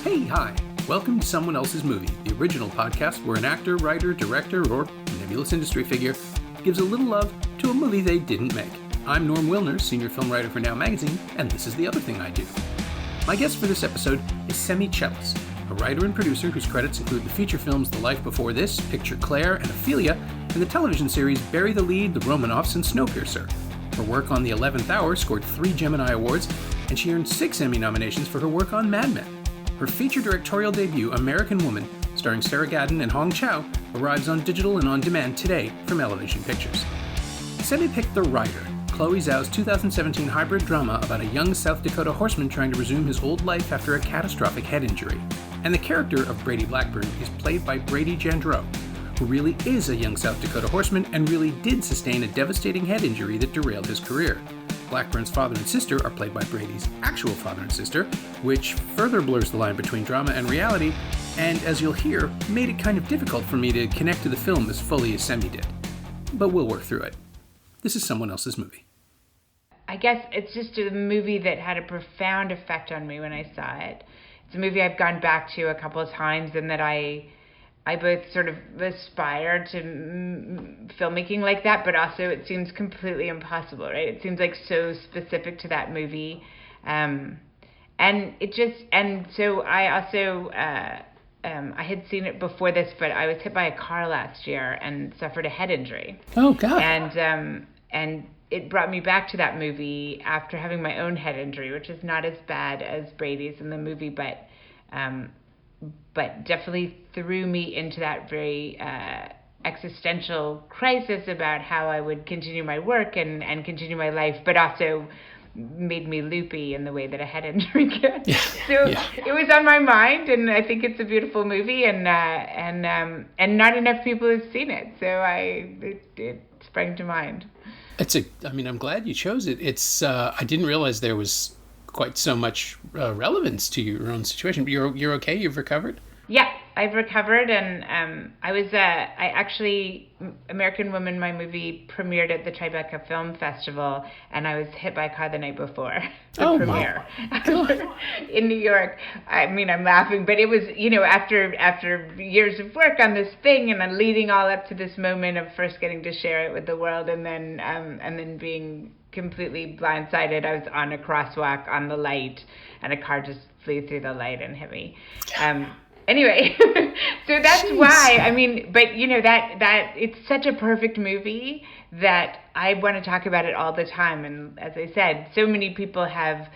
Hey, hi. Welcome to Someone Else's Movie, the original podcast where an actor, writer, director, or nebulous industry figure gives a little love to a movie they didn't make. I'm Norm Wilner, senior film writer for Now Magazine, and this is the other thing I do. My guest for this episode is Semi Chellas, a writer and producer whose credits include the feature films The Life Before This, Picture Claire, and Ophelia, and the television series Bury the Lead, The Romanoffs, and Snowpiercer. Her work on The 11th Hour scored 3 Gemini Awards, and she earned 6 Emmy nominations for her work on Mad Men. Her feature directorial debut, American Woman, starring Sarah Gadon and Hong Chow, arrives on digital and on demand today from Elevation Pictures. Semi picked The Rider, Chloé Zhao's 2017 hybrid drama about a young South Dakota horseman trying to resume his old life after a catastrophic head injury. And the character of Brady Blackburn is played by Brady Jandreau, who really is a young South Dakota horseman and really did sustain a devastating head injury that derailed his career. Blackburn's father and sister are played by Brady's actual father and sister, which further blurs the line between drama and reality, and as you'll hear, made it kind of difficult for me to connect to the film as fully as Semi did. But we'll work through it. This is Someone Else's Movie. I guess it's just a movie that had a profound effect on me when I saw it. It's a movie I've gone back to a couple of times and that I both sort of aspire to filmmaking like that, but also it seems completely impossible, right? It seems like so specific to that movie. So I also, I had seen it before this, but I was hit by a car last year and suffered a head injury. Oh, God. And it brought me back to that movie after having my own head injury, which is not as bad as Brady's in the movie, but definitely threw me into that very existential crisis about how I would continue my work and continue my life, but also made me loopy in the way that a head injury can. It was on my mind, and I think it's a beautiful movie, and not enough people have seen it, so it sprang to mind. I'm glad you chose it. I didn't realize there was quite so much relevance to your own situation. You're okay? You've recovered? Yeah, I've recovered, and American Woman, my movie, premiered at the Tribeca Film Festival, and I was hit by a car the night before the premiere in New York. I mean, I'm laughing, but it was, after years of work on this thing, and then leading all up to this moment of first getting to share it with the world, and then being completely blindsided. I was on a crosswalk on the light, and a car just flew through the light and hit me. Anyway, so that's why, that it's such a perfect movie that I want to talk about it all the time. And as I said, so many people have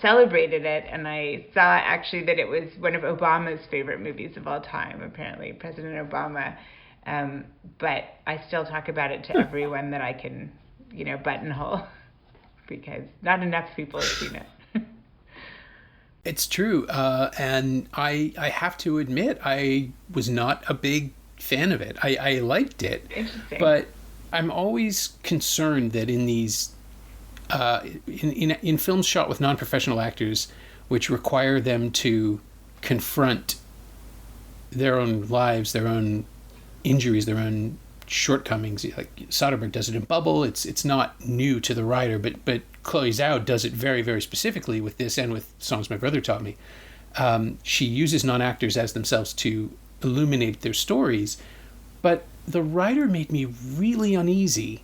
celebrated it. And I saw actually that it was one of Obama's favorite movies of all time, apparently, President Obama. But I still talk about it to everyone that I can, buttonhole, because not enough people have seen it. It's true, and I have to admit, I was not a big fan of it. I liked it, but I'm always concerned that in these, in films shot with non-professional actors, which require them to confront their own lives, their own injuries, their own shortcomings, like Soderbergh does it in Bubble. It's not new to the writer, but Chloé Zhao does it very, very specifically with this and with Songs My Brother Taught Me. She uses non-actors as themselves to illuminate their stories, but the writer made me really uneasy.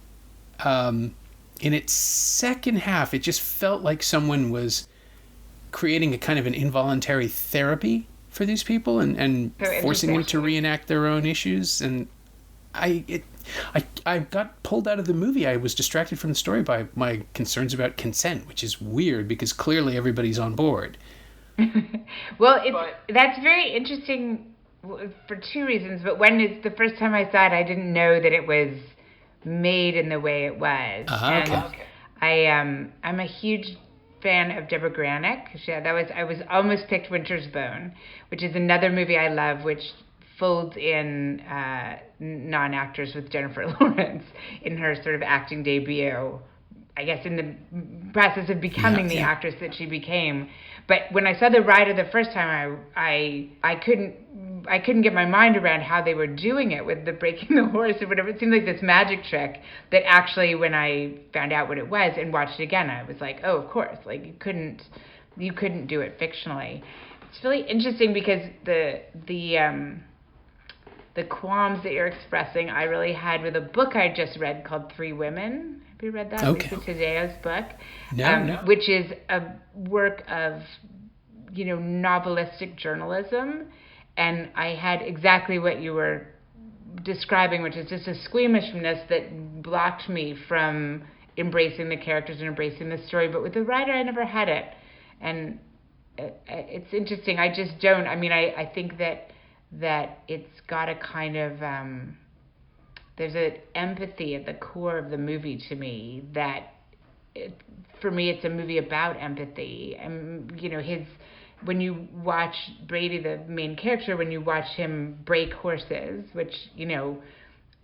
In its second half, it just felt like someone was creating a kind of an involuntary therapy for these people and forcing them to reenact their own issues. And I got pulled out of the movie. I was distracted from the story by my concerns about consent, which is weird because clearly everybody's on board. That's very interesting for 2 reasons. But one is the first time I saw it, I didn't know that it was made in the way it was. I'm a huge fan of Deborah Granick. I was almost picked Winter's Bone, which is another movie I love, which folds in non-actors with Jennifer Lawrence in her sort of acting debut, I guess in the process of becoming the actress that she became. But when I saw The Rider the first time, I couldn't get my mind around how they were doing it with the breaking the horse or whatever. It seemed like this magic trick that actually, when I found out what it was and watched it again, I was like, oh, of course, like you couldn't do it fictionally. It's really interesting because the qualms that you're expressing, I really had with a book I just read called Three Women. Have you read that? Okay. Lisa Tadeo's book. No. Which is a work of, novelistic journalism. And I had exactly what you were describing, which is just a squeamishness that blocked me from embracing the characters and embracing the story. But with the writer, I never had it. And it's interesting. I just don't. I mean, I think that it's got a kind of there's an empathy at the core of the movie to me that for me it's a movie about empathy. And when you watch Brady, the main character, when you watch him break horses, which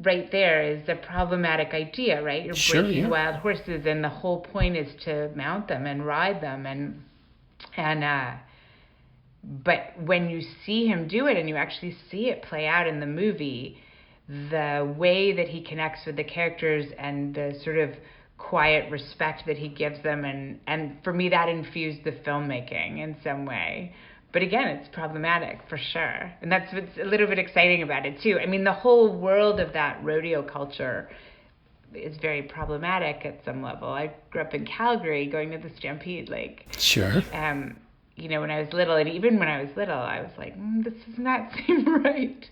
right there is a problematic idea, right? You're breaking wild horses, and the whole point is to mount them and ride them, and but when you see him do it and you actually see it play out in the movie, the way that he connects with the characters and the sort of quiet respect that he gives them, and for me that infused the filmmaking in some way. But again, it's problematic for sure. And that's what's a little bit exciting about it too. I mean, the whole world of that rodeo culture is very problematic at some level. I grew up in Calgary going to the Stampede, Sure. When I was little, and even when I was little, I was like, this does not seem right.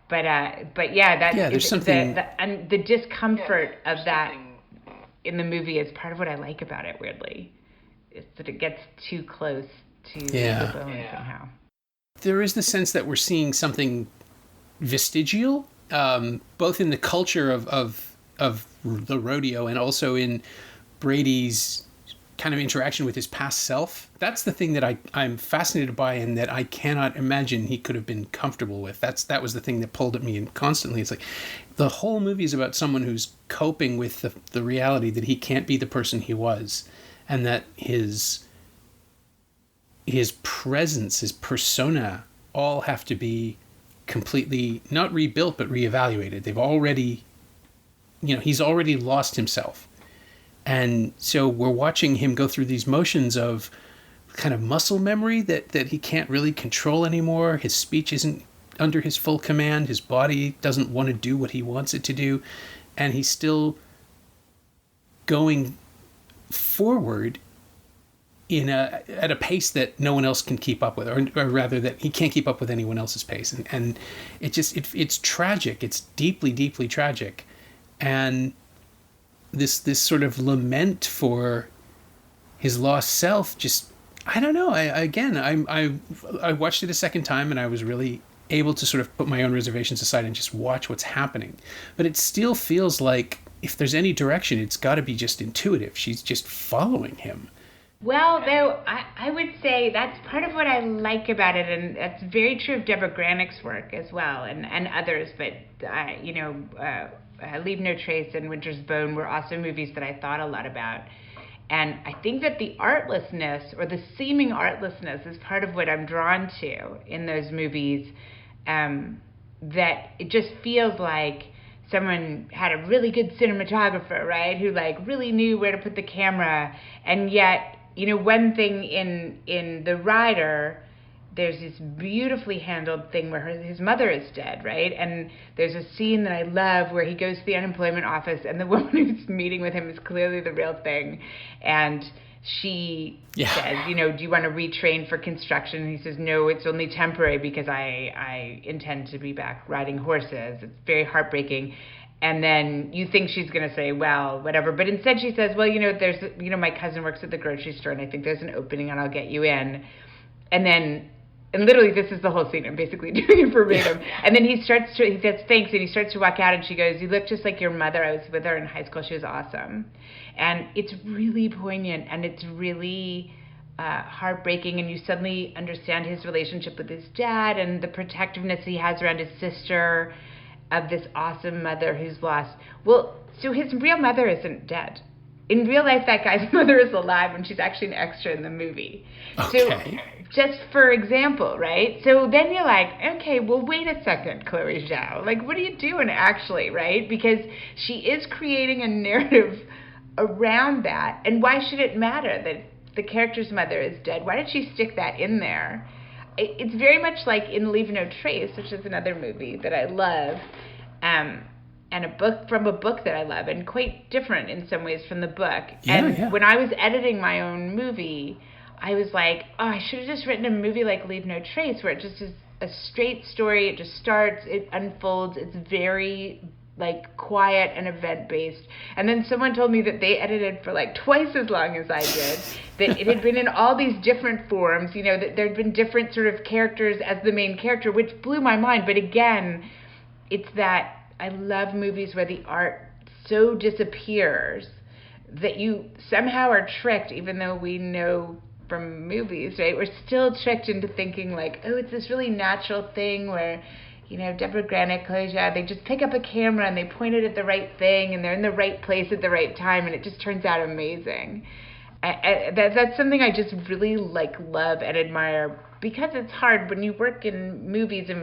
But yeah, there's something, and the discomfort of that in the movie is part of what I like about it. Weirdly, is that it gets too close to the bone somehow. There is the sense that we're seeing something vestigial, both in the culture of the rodeo and also in Brady's kind of interaction with his past self. That's the thing that I'm fascinated by and that I cannot imagine he could have been comfortable with. That was the thing that pulled at me and constantly. It's like the whole movie is about someone who's coping with the reality that he can't be the person he was, and that his presence, his persona, all have to be completely not rebuilt but reevaluated. They've already, he's already lost himself. And so we're watching him go through these motions of kind of muscle memory that he can't really control anymore. His speech isn't under his full command. His body doesn't want to do what he wants it to do. And he's still going forward at a pace that no one else can keep up with, or rather that he can't keep up with anyone else's pace. And it's tragic. It's deeply, deeply tragic. And this sort of lament for his lost self, just, I don't know. I watched it a second time and I was really able to sort of put my own reservations aside and just watch what's happening. But it still feels like if there's any direction, it's got to be just intuitive. She's just following him. Well, though, I would say that's part of what I like about it, and that's very true of Deborah Granick's work as well, and others, but, Leave No Trace and Winter's Bone were also movies that I thought a lot about. And I think that the artlessness, or the seeming artlessness, is part of what I'm drawn to in those movies, that it just feels like someone had a really good cinematographer, right, who really knew where to put the camera. And yet, one thing in The Rider, there's this beautifully handled thing where his mother is dead, right? And there's a scene that I love where he goes to the unemployment office and the woman who's meeting with him is clearly the real thing. And she says, do you want to retrain for construction? And he says, no, it's only temporary because I intend to be back riding horses. It's very heartbreaking. And then you think she's going to say, well, whatever. But instead she says, well, there's, my cousin works at the grocery store and I think there's an opening and I'll get you in. And literally, this is the whole scene. I'm basically doing it verbatim. And then he says thanks, and he starts to walk out, and she goes, you look just like your mother. I was with her in high school. She was awesome. And it's really poignant, and it's really heartbreaking, and you suddenly understand his relationship with his dad and the protectiveness he has around his sister, of this awesome mother who's lost. Well, so his real mother isn't dead. In real life, that guy's mother is alive, and she's actually an extra in the movie. Okay. So, just for example, right? So then you're like, okay, well, wait a second, Chloé Zhao. What are you doing, actually, right? Because she is creating a narrative around that. And why should it matter that the character's mother is dead. Why did she stick that in there? It's very much like in Leave No Trace, which is another movie that I love, and a book that I love, and quite different in some ways from the book. When I was editing my own movie, I was like, oh, I should have just written a movie like Leave No Trace, where it just is a straight story. It just starts, it unfolds. It's very like quiet and event based. And then someone told me that they edited for like twice as long as I did, that it had been in all these different forms, you know, that there'd been different sort of characters as the main character, which blew my mind. But again, it's that I love movies where the art so disappears that you somehow are tricked, even though we know from movies, right? We're still tricked into thinking like, oh, it's this really natural thing where, you know, Deborah Granick, Chloé Zhao, they just pick up a camera and they point it at the right thing and they're in the right place at the right time, and it just turns out amazing. That's something I just really like, love and admire, because it's hard when you work in movies and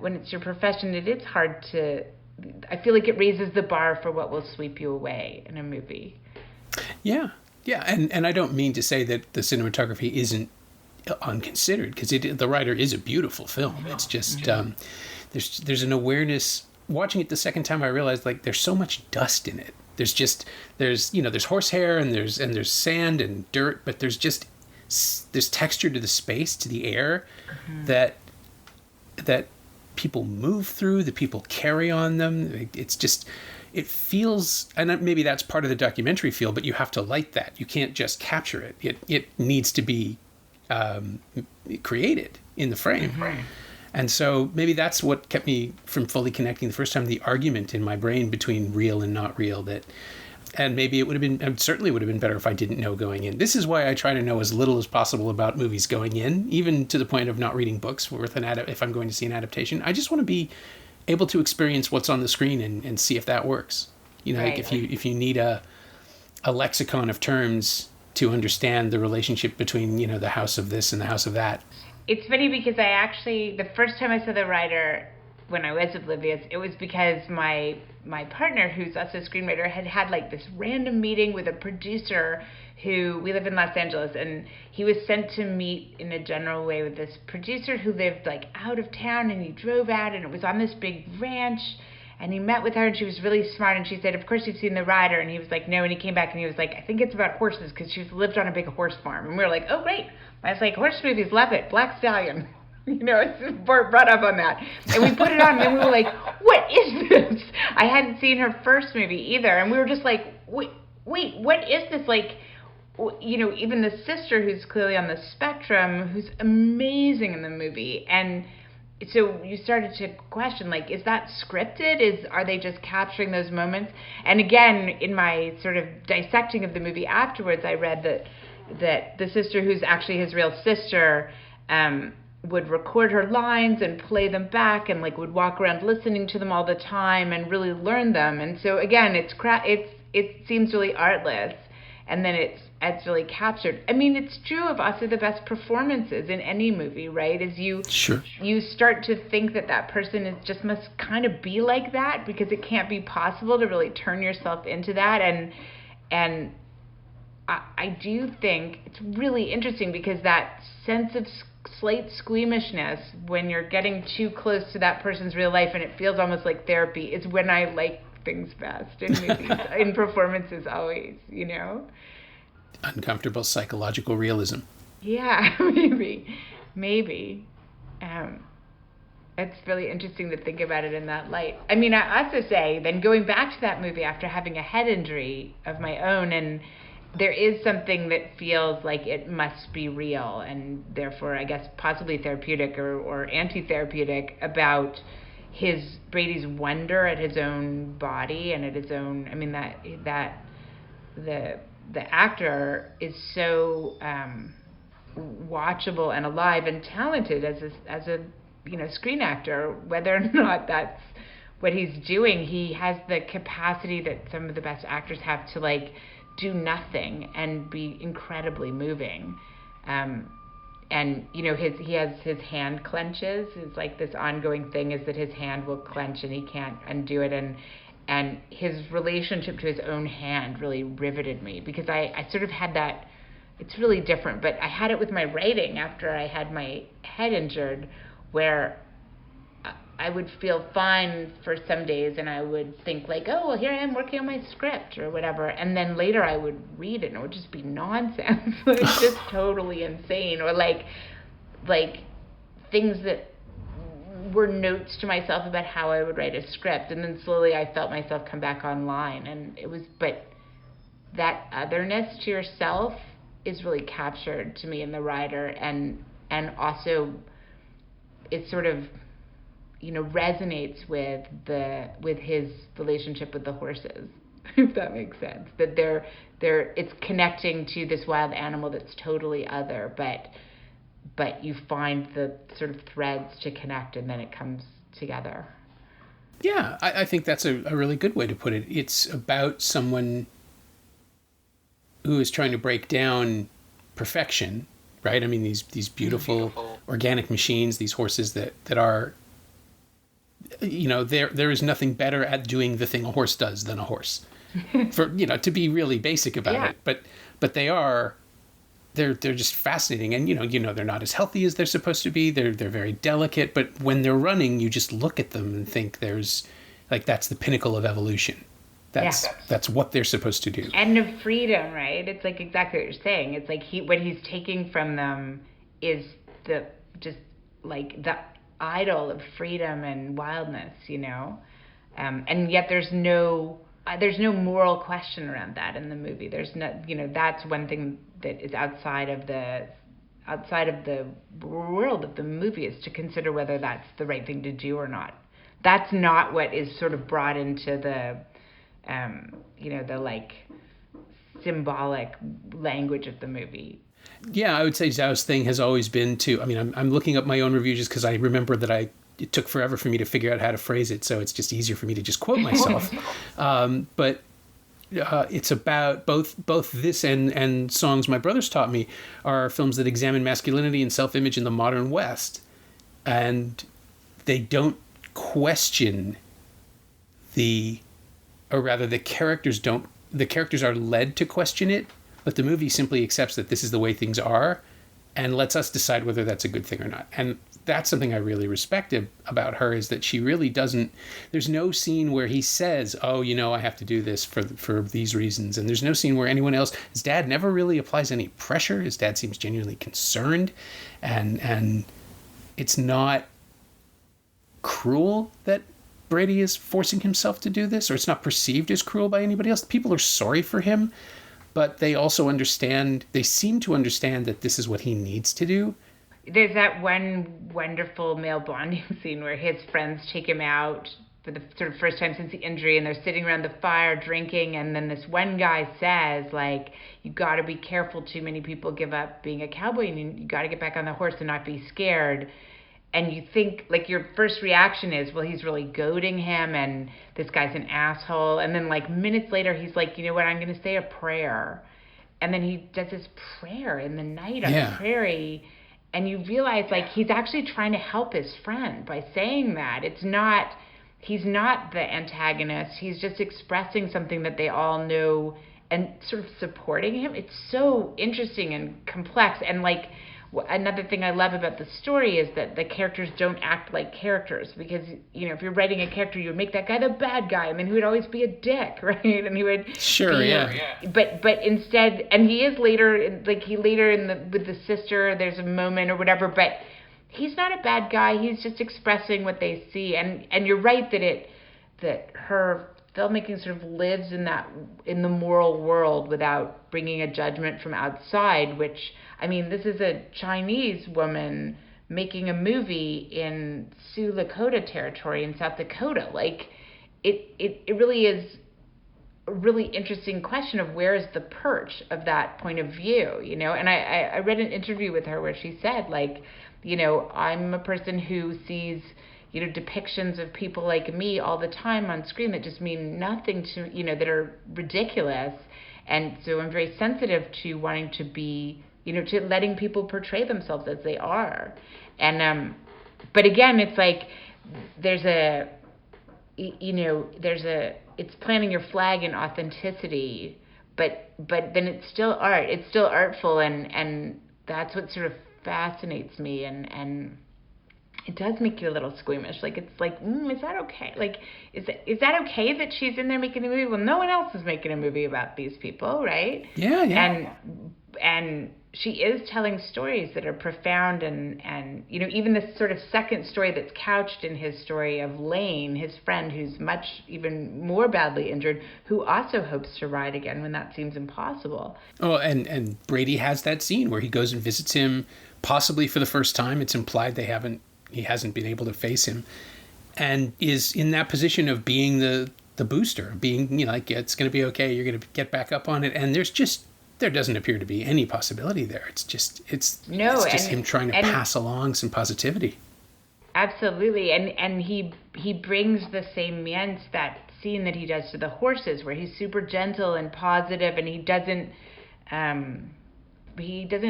when it's your profession. It is hard to. I feel like it raises the bar for what will sweep you away in a movie. Yeah, and I don't mean to say that the cinematography isn't unconsidered, because the Rider is a beautiful film. It's just there's an awareness. Watching it the second time, I realized like there's so much dust in it. There's horsehair and there's sand and dirt, but there's texture to the space, to the air, that people move through, that people carry on them. It feels, and maybe that's part of the documentary feel, but you have to light that. You can't just capture it. It needs to be created in the frame. And so maybe that's what kept me from fully connecting the first time, the argument in my brain between real and not real. And maybe it certainly would have been better if I didn't know going in. This is why I try to know as little as possible about movies going in, even to the point of not reading books if I'm going to see an adaptation. I just want to be able to experience what's on the screen and see if that works. You know, right. Like if you need a lexicon of terms to understand the relationship between, you know, the house of this and the house of that. It's funny because the first time I saw The Rider when I was oblivious, it was because my partner, who's also a screenwriter, had like this random meeting with a producer we live in Los Angeles, and he was sent to meet in a general way with this producer who lived like out of town, and he drove out, and it was on this big ranch. And he met with her, and she was really smart, and she said, of course you've seen The Rider. And he was like, no. And he came back, and he was like, I think it's about horses, because she lived on a big horse farm. And we were like, oh, great. I was like, horse movies, love it. Black Stallion. You know, it's brought up on that. And we put it on, and we were like, what is this? I hadn't seen her first movie either. And we were just like, wait, what is this? Like, you know, even the sister, who's clearly on the spectrum, who's amazing in the movie. And so you started to question, like, is that scripted? Are they just capturing those moments? And again, in my sort of dissecting of the movie afterwards, I read that the sister, who's actually his real sister, would record her lines and play them back, and like would walk around listening to them all the time and really learn them. And so again, it seems really artless, and then it's really captured. I mean, it's true of also the best performances in any movie, right? As you start to think that person just must kind of be like that, because it can't be possible to really turn yourself into that. And I do think it's really interesting, because that sense of slight squeamishness when you're getting too close to that person's real life, and it feels almost like therapy, is when I like things best in movies, in performances always, you know? Uncomfortable psychological realism. Yeah, maybe. It's really interesting to think about it in that light. I mean, I also say, then going back to that movie after having a head injury of my own, and there is something that feels like it must be real, and therefore, I guess, possibly therapeutic or anti-therapeutic, about Brady's wonder at his own body and at his own. I mean, that the actor is so watchable and alive and talented as a screen actor. Whether or not that's what he's doing, he has the capacity that some of the best actors have to like do nothing and be incredibly moving. And you know, his hand clenches. It's like this ongoing thing is that his hand will clench and he can't undo it. And his relationship to his own hand really riveted me, because I sort of had that. It's really different, but I had it with my writing after I had my head injured, where I would feel fine for some days, and I would think like, oh, well, here I am working on my script or whatever, and then later I would read it and it would just be nonsense. It's just totally insane, or like things that were notes to myself about how I would write a script, and then slowly I felt myself come back online, and it was, but that otherness to yourself is really captured to me in the writer, and also it sort of, you know, resonates with his relationship with the horses, if that makes sense. That it's connecting to this wild animal that's totally other, but you find the sort of threads to connect, and then it comes together. Yeah, I think that's a really good way to put it. It's about someone who is trying to break down perfection, right? I mean, these beautiful organic machines, these horses that are, you know, there is nothing better at doing the thing a horse does than a horse. For, you know, to be really basic about it. But they're just fascinating, and you know they're not as healthy as they're supposed to be. They're very delicate, but when they're running, you just look at them and think there's, like, that's the pinnacle of evolution. That's what they're supposed to do. And of freedom, right? It's like exactly what you're saying. It's like what he's taking from them is the idol of freedom and wildness, you know? And yet there's no moral question around that in the movie. There's no, you know, that's one thing that is outside of the world of the movie, is to consider whether that's the right thing to do or not. That's not what is sort of brought into the the like symbolic language of the movie. Yeah, I would say Zhao's thing has always been to, I mean, I'm looking up my own review just because I remember that it took forever for me to figure out how to phrase it, so it's just easier for me to just quote myself. But it's about both this and Songs My Brothers Taught Me are films that examine masculinity and self-image in the modern West, and they don't question the characters are led to question it, but the movie simply accepts that this is the way things are and lets us decide whether that's a good thing or not. And that's something I really respect about her, is that she really doesn't, there's no scene where he says, oh, you know, I have to do this for these reasons. And there's no scene where anyone else, his dad never really applies any pressure. His dad seems genuinely concerned, and it's not cruel that Brady is forcing himself to do this, or it's not perceived as cruel by anybody else. People are sorry for him, but they also seem to understand that this is what he needs to do. There's that one wonderful male bonding scene where his friends take him out for the sort of first time since the injury, and they're sitting around the fire drinking, and then this one guy says, like, you got to be careful, too many people give up being a cowboy, and you got to get back on the horse and not be scared. And you think, like, your first reaction is, well, he's really goading him, and this guy's an asshole. And then, like, minutes later, he's like, you know what, I'm going to say a prayer. And then he does this prayer in the night on the prairie. And you realize, like, he's actually trying to help his friend by saying that. He's not the antagonist. He's just expressing something that they all know and sort of supporting him. It's so interesting and complex. And, like, another thing I love about the story is that the characters don't act like characters, because, you know, if you're writing a character, you would make that guy the bad guy, and then he would always be a dick, right? And he would But instead, and he is later, with the sister, there's a moment or whatever, but he's not a bad guy. He's just expressing what they see, and you're right that her filmmaking sort of lives in the moral world without bringing a judgment from outside, which, I mean, this is a Chinese woman making a movie in Sioux Lakota territory in South Dakota. Like, it really is a really interesting question of where is the perch of that point of view, you know? And I read an interview with her where she said, like, you know, I'm a person who sees, you know, depictions of people like me all the time on screen that just mean nothing to, you know, that are ridiculous. And so I'm very sensitive to wanting to be, you know, to letting people portray themselves as they are. And, but again, it's like, it's it's planting your flag in authenticity, but then it's still art. It's still artful, and that's what sort of fascinates me, and it does make you a little squeamish. Like, it's like, is that okay? Like, is that okay that she's in there making a movie? Well, no one else is making a movie about these people, right? Yeah. And she is telling stories that are profound, and even this sort of second story that's couched in his story of Lane, his friend who's much even more badly injured, who also hopes to ride again when that seems impossible. Oh, and Brady has that scene where he goes and visits him, possibly for the first time. It's implied he hasn't been able to face him, and is in that position of being the booster, being, like, it's going to be okay, you're going to get back up on it. And there doesn't appear to be any possibility there. It's just him trying to pass along some positivity. Absolutely. And he brings the same nuance, that scene that he does to the horses, where he's super gentle and positive, and he doesn't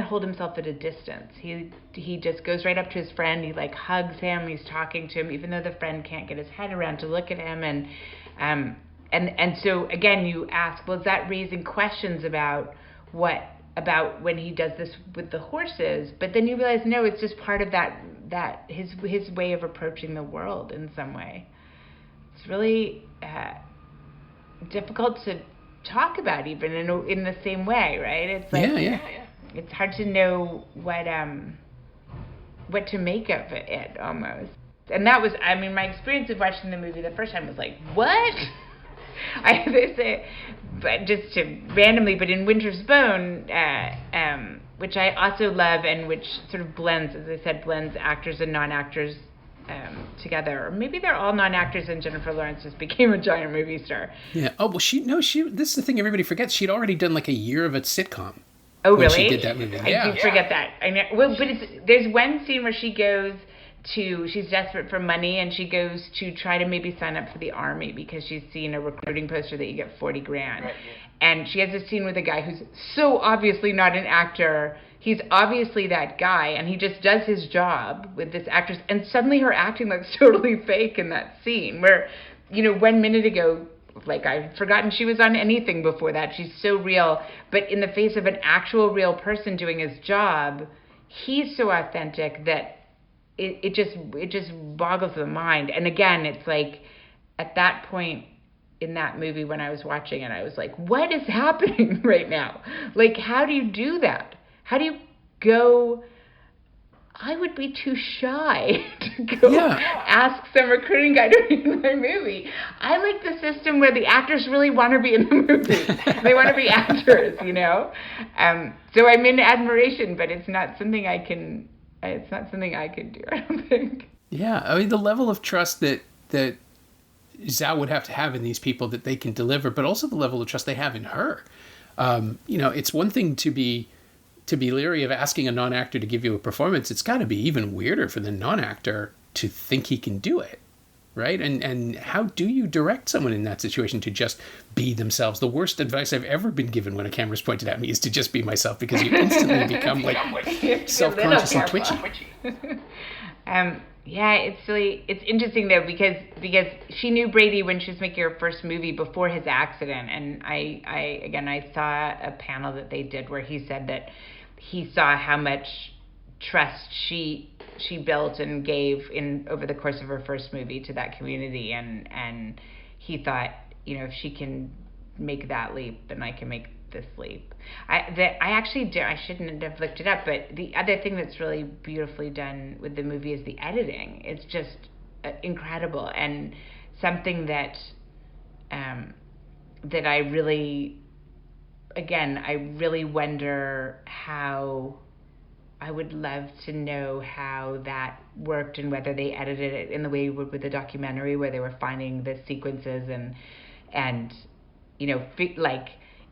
hold himself at a distance. He just goes right up to his friend. He like hugs him. He's talking to him, even though the friend can't get his head around to look at him. And so again, you ask, well, is that raising questions about when he does this with the horses? But then you realize, no, it's just part of that his way of approaching the world in some way. It's really difficult to talk about, even in the same way, right? It's like, yeah. It's hard to know what to make of it almost. And that was, my experience of watching the movie the first time was like, what? But just to randomly, but in Winter's Bone, which I also love, and which sort of blends, as I said, blends actors and non-actors together. Or maybe they're all non-actors and Jennifer Lawrence just became a giant movie star. Yeah. Oh, well, she, this is the thing everybody forgets. She'd already done like a year of a sitcom. Oh, really? When she did that movie. I did forget that. I know. Well, but there's one scene where she's desperate for money, and she goes to try to maybe sign up for the army because she's seen a recruiting poster that you get $40,000. Right, yeah. And she has a scene with a guy who's so obviously not an actor. He's obviously that guy, and he just does his job with this actress, and suddenly her acting looks totally fake in that scene where, 1 minute ago, like, I've forgotten she was on anything before that. She's so real. But in the face of an actual real person doing his job, he's so authentic that it just boggles the mind. And again, it's like, at that point in that movie when I was watching it, I was like, what is happening right now? Like, how do you do that? How do you go? I would be too shy to go ask some recruiting guy to be in my movie. I like the system where the actors really want to be in the movie. They want to be actors, So I'm in admiration, but it's not something I can do, I don't think. Yeah, the level of trust that Zhao would have to have in these people that they can deliver, but also the level of trust they have in her. It's one thing to be leery of asking a non-actor to give you a performance. It's got to be even weirder for the non-actor to think he can do it, right? And how do you direct someone in that situation to just be themselves? The worst advice I've ever been given when a camera's pointed at me is to just be myself, because you instantly become like self-conscious and twitchy. It's interesting though, because she knew Brady when she was making her first movie before his accident, and I saw a panel that they did where he said that he saw how much trust she built and gave over the course of her first movie to that community, and he thought, if she can make that leap, then I can make this leap. I shouldn't have looked it up, but the other thing that's really beautifully done with the movie is the editing. It's just incredible, and something that I really wonder how. I would love to know how that worked, and whether they edited it in the way you would with the documentary, where they were finding the sequences and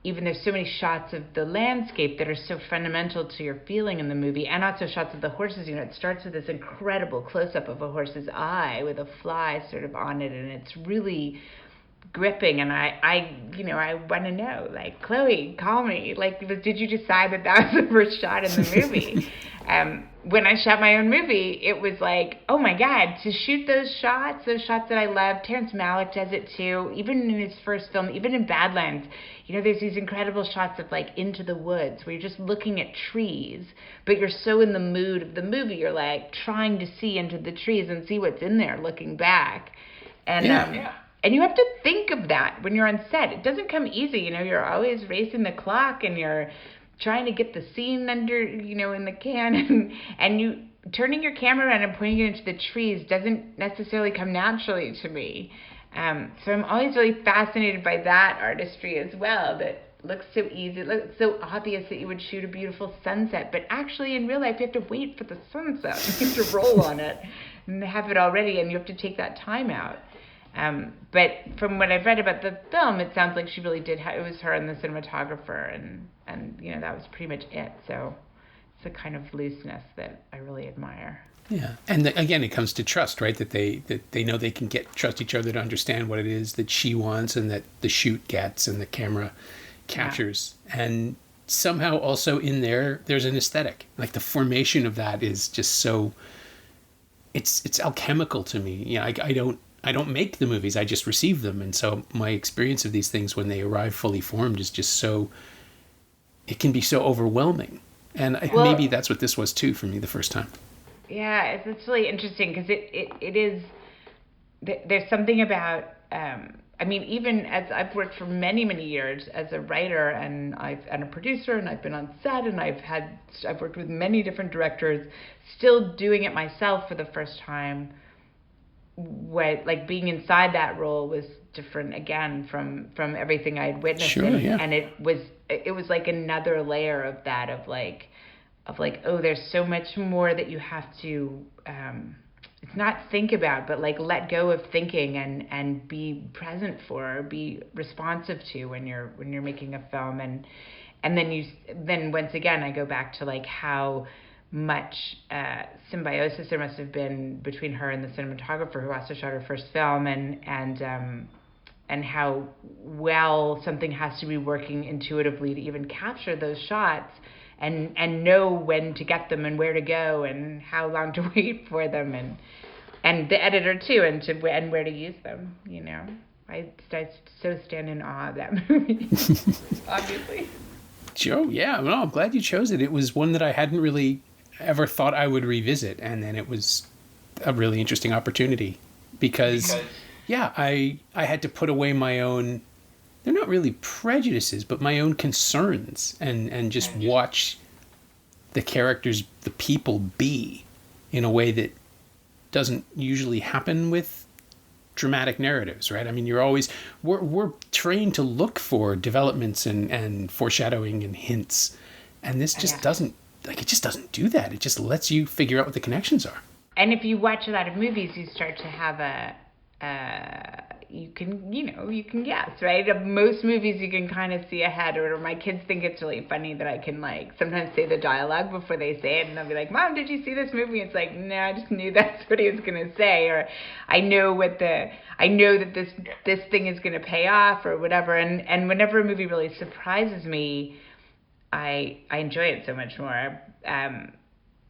even there's so many shots of the landscape that are so fundamental to your feeling in the movie, and also shots of the horses. It starts with this incredible close-up of a horse's eye with a fly sort of on it, and it's really gripping. And I want to know, like, Chloé, call me. Like, did you decide that was the first shot in the movie? when I shot my own movie, it was like, oh my God, to shoot those shots that I love. Terrence Malick does it too, even in his first film, even in Badlands. You know, there's these incredible shots of like Into the Woods where you're just looking at trees, but you're so in the mood of the movie, you're like trying to see into the trees and see what's in there looking back. And and you have to think of that when you're on set. It doesn't come easy, you know, you're always racing the clock and you're trying to get the scene under, you know, in the can, and you turning your camera around and pointing it into the trees doesn't necessarily come naturally to me. So I'm always really fascinated by that artistry as well, that looks so easy. It looks so obvious that you would shoot a beautiful sunset, but actually in real life you have to wait for the sunset. You have to roll on it and have it all ready, and you have to take that time out. But from what I've read about the film, it sounds like she really did it was her and the cinematographer, and you know, that was pretty much it. So it's a kind of looseness that I really admire. Yeah, and again, it comes to trust, right? That they know they can trust each other to understand what it is that she wants and that the shoot gets and the camera captures. Yeah. And somehow also in there's an aesthetic. Like the formation of that is just so, it's alchemical to me. You know, I don't make the movies, I just receive them. And so my experience of these things when they arrive fully formed is just so, it can be so overwhelming. And maybe that's what this was too for me the first time. Yeah, it's really interesting because it is, there's something about, I mean, even as I've worked for many, many years as a writer and a producer, and I've been on set, and I've worked with many different directors, still doing it myself for the first time. Like being inside that role was different again from everything I'd witnessed. Sure, yeah. And it was like another layer of that, of like, oh, there's so much more that you have to, it's not think about, but like let go of thinking and be present for, or be responsive to when you're making a film. And then once again, I go back to like how much symbiosis there must have been between her and the cinematographer who also shot her first film, and how well something has to be working intuitively to even capture those shots and know when to get them and where to go and how long to wait for them, and the editor too, and where to use them. You know, I so stand in awe of that movie. Obviously. Joe, yeah, well, I'm glad you chose it. It was one that I hadn't really ever thought I would revisit, and then it was a really interesting opportunity because I had to put away my own, they're not really prejudices, but my own concerns, and just watch the characters, the people be in a way that doesn't usually happen with dramatic narratives, right? I mean, we're trained to look for developments and foreshadowing and hints, and this just doesn't, like, it just doesn't do that. It just lets you figure out what the connections are. And if you watch a lot of movies, you start to have you can guess, right? Of most movies, you can kind of see ahead. Or my kids think it's really funny that I can like sometimes say the dialogue before they say it, and they'll be like, "Mom, did you see this movie?" It's like, no, I just knew that's what he was gonna say, or I know that this thing is gonna pay off, or whatever. And whenever a movie really surprises me, I enjoy it so much more.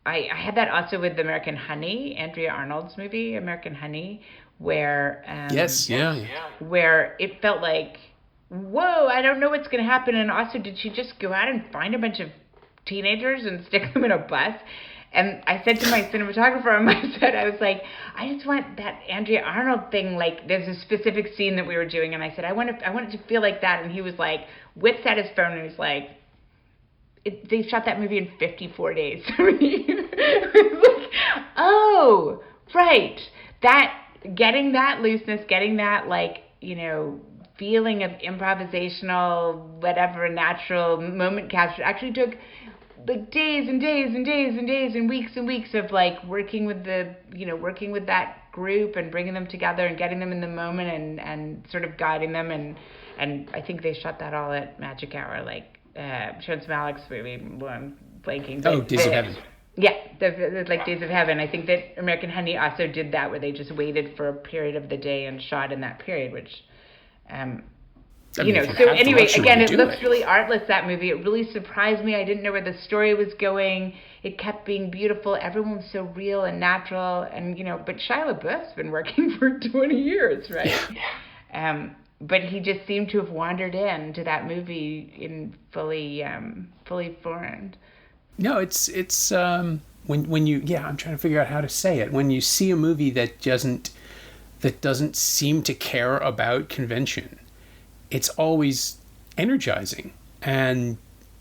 I had that also with American Honey, Andrea Arnold's movie, American Honey, where where it felt like, whoa, I don't know what's going to happen. And also, did she just go out and find a bunch of teenagers and stick them in a bus? And I said to my cinematographer on my set, I was like, I just want that Andrea Arnold thing. Like, there's a specific scene that we were doing, and I said, I want it to feel like that. And he was like, whips out his phone, and he was like, they shot that movie in 54 days. Like, oh, right. Getting that looseness, getting that, like, you know, feeling of improvisational, whatever, natural moment capture actually took like days and days and days and days and weeks of like working with that group and bringing them together and getting them in the moment and sort of guiding them. And I think they shot that all at Magic Hour, like, Terrence Malick's movie, I'm blanking. Days of Heaven. Yeah, the like Days of Heaven. I think that American Honey also did that, where they just waited for a period of the day and shot in that period, which... So anyway, again, it looks really artless, that movie. It really surprised me. I didn't know where the story was going. It kept being beautiful. Everyone was so real and natural. And, but Shia LaBeouf's been working for 20 years, right? Yeah. But he just seemed to have wandered into that movie in fully formed. No, it's when you, I'm trying to figure out how to say it. When you see a movie that doesn't seem to care about convention, it's always energizing and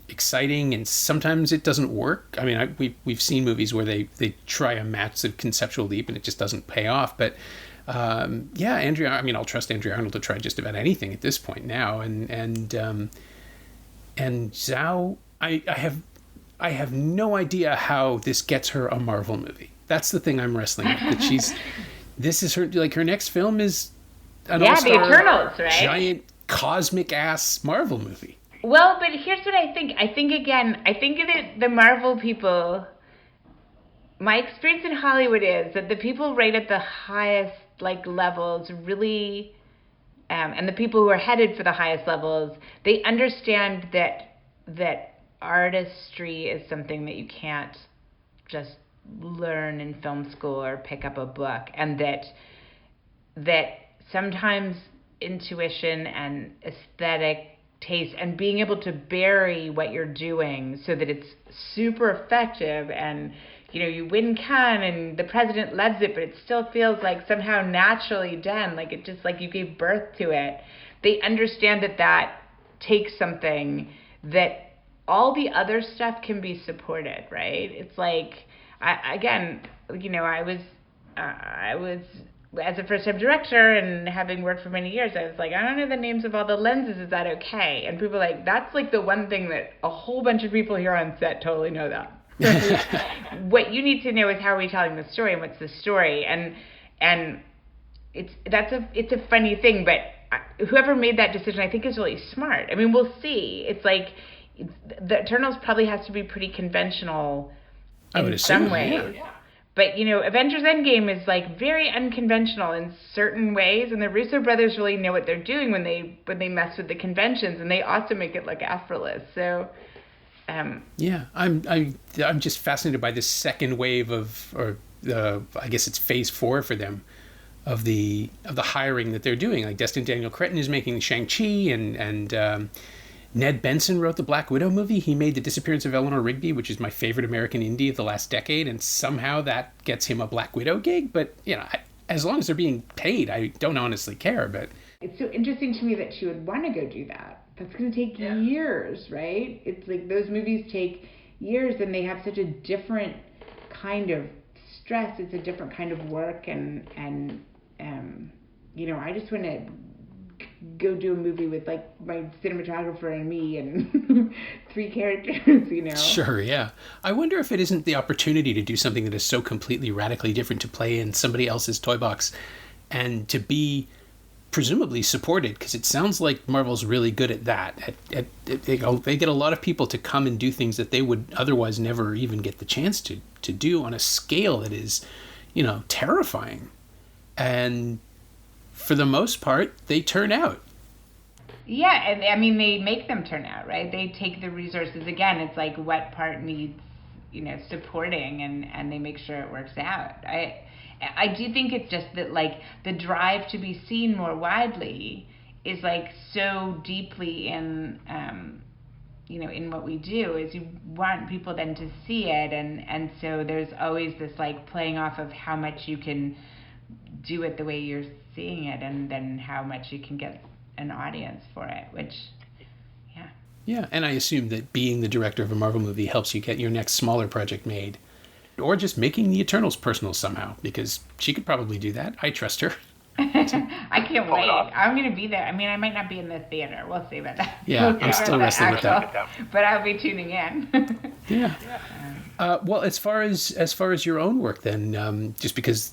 exciting, and sometimes it doesn't work. I mean, we've seen movies where they try a massive conceptual leap and it just doesn't pay off. But Andrea, I mean, I'll trust Andrea Arnold to try just about anything at this point now. And Zhao, I have no idea how this gets her a Marvel movie. That's the thing I'm wrestling with. That this is her next film is an all-star, the Eternals, right? Giant cosmic ass Marvel movie. Well, but here's what I think. I think that the Marvel people, my experience in Hollywood is that the people right at the highest levels really, and the people who are headed for the highest levels, they understand that artistry is something that you can't just learn in film school or pick up a book, and that sometimes intuition and aesthetic taste and being able to bury what you're doing so that it's super effective, and you win Cannes and the president loves it, but it still feels like somehow naturally done, like it just you gave birth to it. They understand that takes something that all the other stuff can be supported, right? It's I was as a first-time director and having worked for many years, I was I don't know the names of all the lenses. Is that okay? And people are that's the one thing that a whole bunch of people here on set totally know that. What you need to know is how are we telling the story and what's the story, and it's a funny thing, but whoever made that decision I think is really smart. I mean, we'll see. It's the Eternals probably has to be pretty conventional in some ways. Yeah. But, Avengers Endgame is very unconventional in certain ways, and the Russo brothers really know what they're doing when they mess with the conventions, and they also make it look effortless. So, I'm just fascinated by this second wave I guess it's phase 4 for them of the hiring that they're doing. Destin Daniel Cretton is making Shang-Chi, and Ned Benson wrote the Black Widow movie. He made The Disappearance of Eleanor Rigby, which is my favorite American indie of the last decade, and somehow that gets him a Black Widow gig. But, as long as they're being paid, I don't honestly care. But it's so interesting to me that she would want to go do that. That's going to take years, right? It's those movies take years, and they have such a different kind of stress. It's a different kind of work, and I just want to go do a movie with my cinematographer and me and 3 characters, Sure, yeah. I wonder if it isn't the opportunity to do something that is so completely radically different, to play in somebody else's toy box and to be presumably supported, because it sounds like Marvel's really good at that. They get a lot of people to come and do things that they would otherwise never even get the chance to do on a scale that is, terrifying. And for the most part, they turn out. Yeah, and I mean, they make them turn out, right? They take the resources. Again, it's what part needs, supporting, and they make sure it works out. I do think it's just that, the drive to be seen more widely is, so deeply in, in what we do, is you want people then to see it, and so there's always this, playing off of how much you can do it the way you're seeing it, and then how much you can get an audience for it, which, yeah, and I assume that being the director of a Marvel movie helps you get your next smaller project made, or just making the Eternals personal somehow, because she could probably do that. I trust her. I can't wait. I'm going to be there. I mean, I might not be in the theater. We'll see about that. Yeah, I'm still wrestling with that. But I'll be tuning in. Yeah. Well, as far as your own work, then, just because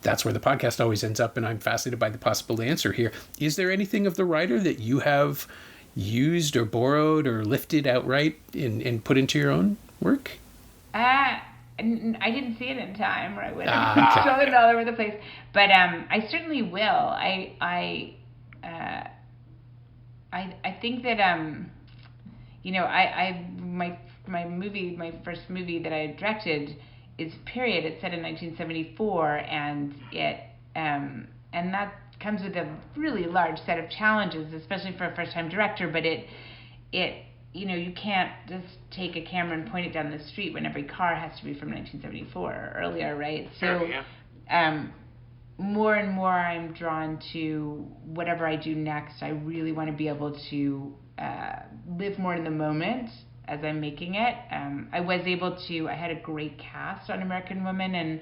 that's where the podcast always ends up, and I'm fascinated by the possible answer here. Is there anything of the writer that you have used or borrowed or lifted outright and put into your own work? I didn't see it in time, or I would have thrown it all over the place. But I certainly will. I think that my first movie that I directed is period. It's set in 1974, and and that comes with a really large set of challenges, especially for a first-time director. But it you can't just take a camera and point it down the street when every car has to be from 1974 or earlier, right? So, more and more I'm drawn to whatever I do next. I really want to be able to live more in the moment as I'm making it. I had a great cast on American Woman, and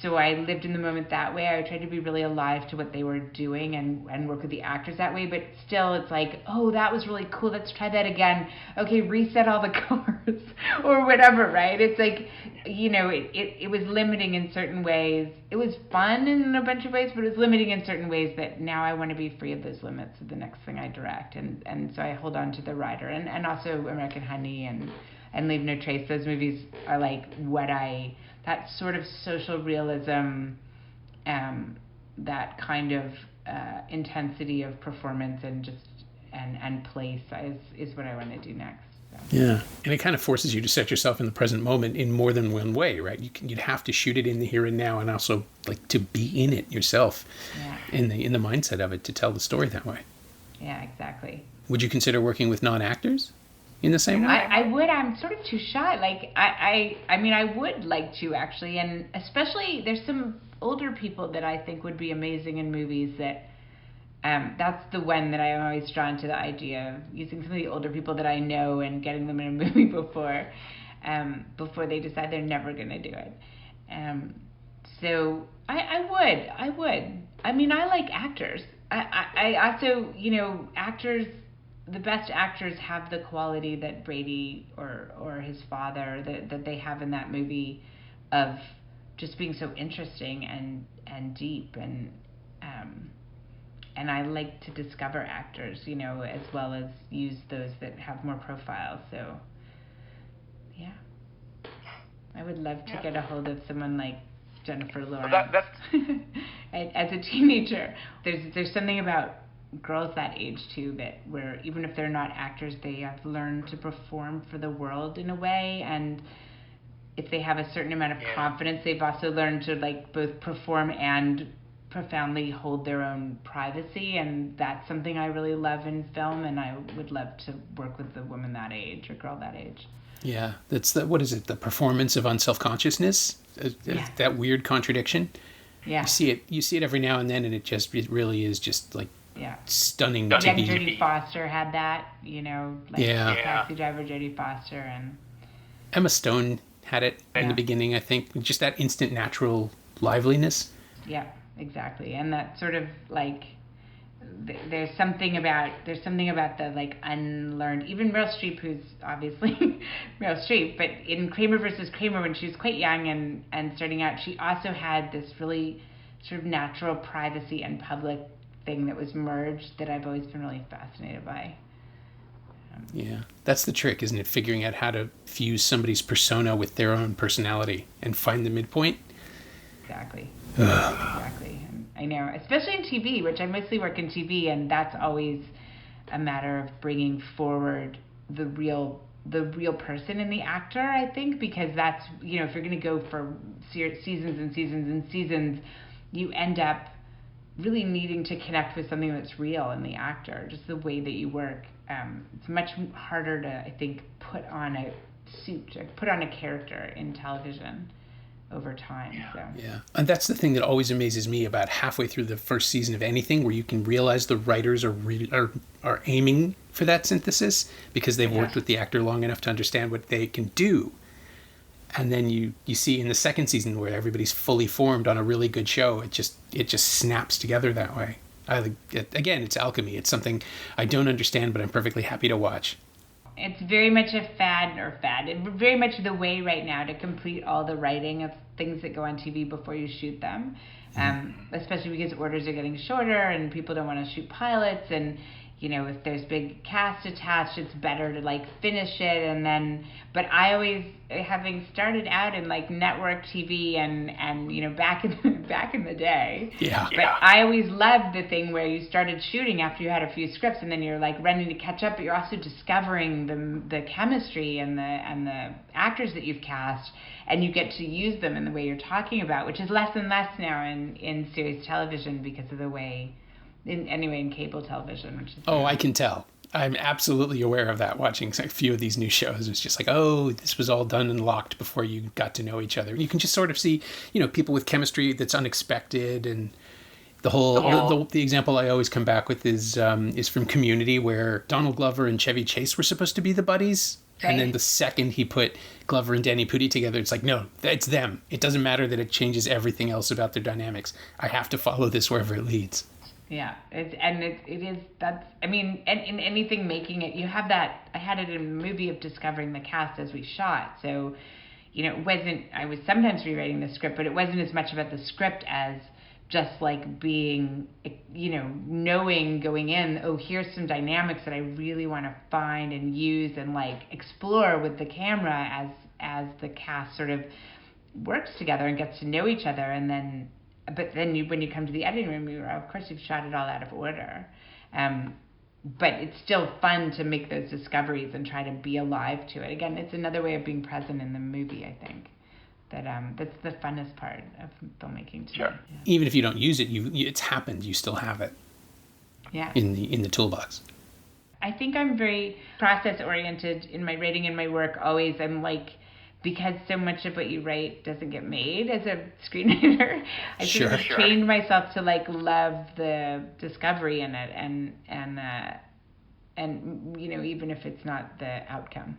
so I lived in the moment that way. I tried to be really alive to what they were doing and work with the actors that way, but still it's like, oh, that was really cool, let's try that again. Okay, reset all the cars or whatever, right? It's like, it was limiting in certain ways. It was fun in a bunch of ways, but it was limiting in certain ways that now I want to be free of those limits of the next thing I direct. And so I hold on to the rider, and also American Honey and Leave No Trace. Those movies are like that sort of social realism, that kind of intensity of performance and place is what I want to do next. So. Yeah, and it kind of forces you to set yourself in the present moment in more than one way, right? You'd have to shoot it in the here and now, and also like to be in it yourself, in the mindset of it to tell the story that way. Yeah, exactly. Would you consider working with non-actors in the same way? I would. I'm sort of too shy. Like I would like to actually, and especially there's some older people that I think would be amazing in movies. That's the one that I'm always drawn to, the idea of using some of the older people that I know and getting them in a movie before they decide they're never going to do it. So I would. I mean, I like actors. I also, actors. The best actors have the quality that Brady or his father that they have in that movie, of just being so interesting and deep, and I like to discover actors, as well as use those that have more profiles. So yeah, I would love to get a hold of someone like Jennifer Lawrence. As a teenager, there's something about girls that age too, that where even if they're not actors, they have learned to perform for the world in a way, and if they have a certain amount of confidence, they've also learned to like both perform and profoundly hold their own privacy, and that's something I really love in film, and I would love to work with a woman that age or girl that age. Yeah, that's what is it? The performance of unself-consciousness, that weird contradiction. Yeah, you see it every now and then, and it really is just like. Yeah, stunning. Jodie Foster had that, Taxi Driver, Jodie Foster, and Emma Stone had it in the beginning. I think just that instant, natural liveliness. Yeah, exactly, and that sort of like there's something about the like unlearned. Even Meryl Streep, who's obviously Meryl Streep, but in Kramer versus Kramer, when she was quite young and starting out, she also had this really sort of natural privacy and public thing that was merged that I've always been really fascinated by. Yeah, that's the trick, isn't it? Figuring out how to fuse somebody's persona with their own personality and find the midpoint. Exactly. Exactly. And I know, especially in TV, which I mostly work in TV, and that's always a matter of bringing forward the real person in the actor, I think, because that's, if you're going to go for seasons and seasons and seasons, you end up really needing to connect with something that's real in the actor, just the way that you work. It's much harder to, I think, put on a character in television over time. Yeah, and that's the thing that always amazes me about halfway through the first season of anything, where you can realize the writers are aiming for that synthesis because they've worked with the actor long enough to understand what they can do. And then you see in the second season where everybody's fully formed on a really good show, it just snaps together that way. Again, it's alchemy. It's something I don't understand, but I'm perfectly happy to watch. It's very much a fad, very much the way right now to complete all the writing of things that go on TV before you shoot them, especially because orders are getting shorter and people don't want to shoot pilots, and if there's big cast attached, it's better to like finish it and then. But I always, having started out in like network TV and back in the day. Yeah. But I always loved the thing where you started shooting after you had a few scripts and then you're like running to catch up, but you're also discovering the chemistry and the actors that you've cast, and you get to use them in the way you're talking about, which is less and less now in series television because of the way. In cable television. Which is I can tell. I'm absolutely aware of that watching a few of these new shows. It's just like, this was all done and locked before you got to know each other. You can just sort of see, people with chemistry that's unexpected. And the whole, the example I always come back with is from Community, where Donald Glover and Chevy Chase were supposed to be the buddies. Right. And then the second he put Glover and Danny Pudi together, it's like, no, it's them. It doesn't matter that it changes everything else about their dynamics. I have to follow this wherever it leads. Yeah, it is, that's, and in anything making it, you have that, I had it in a movie of discovering the cast as we shot, so, it wasn't, I was sometimes rewriting the script, but it wasn't as much about the script as just like being, knowing going in, here's some dynamics that I really want to find and use and like explore with the camera as the cast sort of works together and gets to know each other, and then. But then when you come to the editing room, of course you've shot it all out of order. But it's still fun to make those discoveries and try to be alive to it. Again, it's another way of being present in the movie, I think. That's the funnest part of filmmaking to me. Yeah. Even if you don't use it, it's happened. You still have it. Yeah. In the toolbox. I think I'm very process oriented in my writing and my work. Always, I'm like. Because so much of what you write doesn't get made as a screenwriter, I sort of trained myself to like love the discovery in it, and even if it's not the outcome.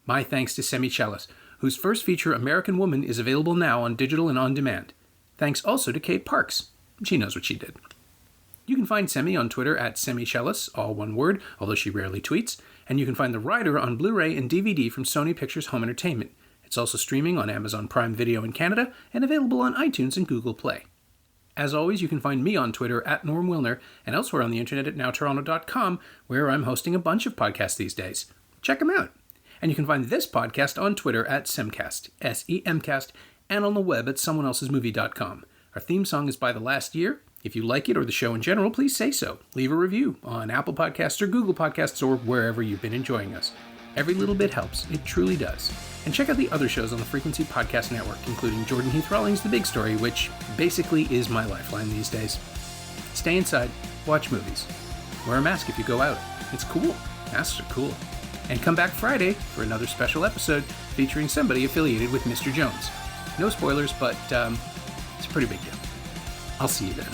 My thanks to Semi Chellas, whose first feature, American Woman, is available now on digital and on demand. Thanks also to Kate Parks. She knows what she did. You can find Semi on Twitter at Semi Chellas, all one word, although she rarely tweets. And you can find The Rider on Blu-ray and DVD from Sony Pictures Home Entertainment. It's also streaming on Amazon Prime Video in Canada and available on iTunes and Google Play. As always, you can find me on Twitter at Norm Wilner and elsewhere on the internet at nowtoronto.com, where I'm hosting a bunch of podcasts these days. Check them out. And you can find this podcast on Twitter at Semcast, S-E-M-Cast, and on the web at someoneelsesmovie.com. Our theme song is by The Last Year. If you like it or the show in general, please say so. Leave a review on Apple Podcasts or Google Podcasts or wherever you've been enjoying us. Every little bit helps. It truly does. And check out the other shows on the Frequency Podcast Network, including Jordan Heath Rawlings' The Big Story, which basically is my lifeline these days. Stay inside, watch movies. Wear a mask if you go out. It's cool. Masks are cool. And come back Friday for another special episode featuring somebody affiliated with Mr. Jones. No spoilers, but it's a pretty big deal. I'll see you then.